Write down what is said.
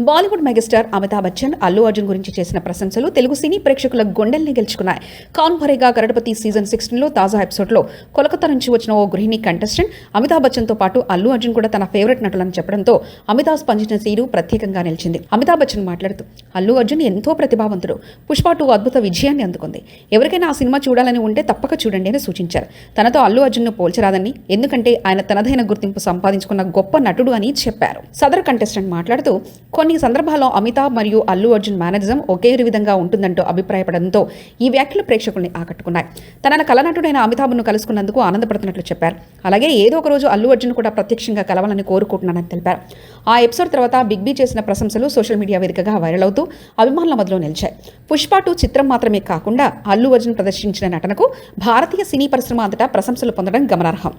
Bollywood megastar Amitabh Bachchan Allu Arjun గురించి చేసిన ప్రశంసలు తెలుగు సినీ ప్రేక్షకుల గుండెల్ని గెలుచుకున్నాయి. కౌన్ భరేగా కరోడ్పతి సీజన్ 16లో తాజా ఎపిసోడ్లో కోలకతా నుంచి వచ్చిన ఓ గృహిణి కంటెస్టెంట్ అమితాబ్ బచ్చన్తో పాటు అల్లు అర్జున్ కూడా తన ఫేవరెట్ నటులని చెప్పడంతో అమితాబ్ స్పందించిన తీరు ప్రత్యేకంగా నిలిచింది. అమితాబ్ బచ్చన్ మాట్లాడుతూ అల్లు అర్జున్ ఎంతో ప్రతిభావంతుడు, పుష్ప 2 అద్భుత విజయాన్ని అందుకుంది. ఎవరికైనా ఆ సినిమా చూడాలని ఉంటే తప్పక చూడండి అని సూచించారు. తనతో అల్లు అర్జున్ను పోల్చరాదని, ఎందుకంటే ఆయన తనదైన గుర్తింపు సంపాదించుకున్న గొప్ప నటుడు అని చెప్పారు. సదరు కంటెస్టెంట్ మాట్లాడుతూ కొన్ని సందర్భాల్లో అమితాబ్ మరియు అల్లు అర్జున్ మేనరిజం ఒకే విధంగా ఉంటుందంటూ అభిప్రాయపడంతో ఈ వ్యాఖ్యలు ప్రేక్షకుల్ని ఆకట్టుకున్నాయి. తన కళనటుడైన అమితాబ్ను కలుసుకున్నందుకు ఆనందపడుతున్నట్లు చెప్పారు. అలాగే ఏదో ఒక రోజు అల్లు అర్జున్ కూడా ప్రత్యక్షంగా కలవాలని కోరుకుంటున్నానని తెలిపారు. ఆ ఎపిసోడ్ తర్వాత బిగ్ బీ చేసిన ప్రశంసలు సోషల్ మీడియా వేదికగా వైరల్ అవుతూ అభిమానుల మధ్యలో నిలిచాయి. పుష్ప 2 చిత్రం మాత్రమే కాకుండా అల్లు అర్జున్ ప్రదర్శించిన నటనకు భారతీయ సినీ పరిశ్రమ అంతటా ప్రశంసలు పొందడం గమనార్హం.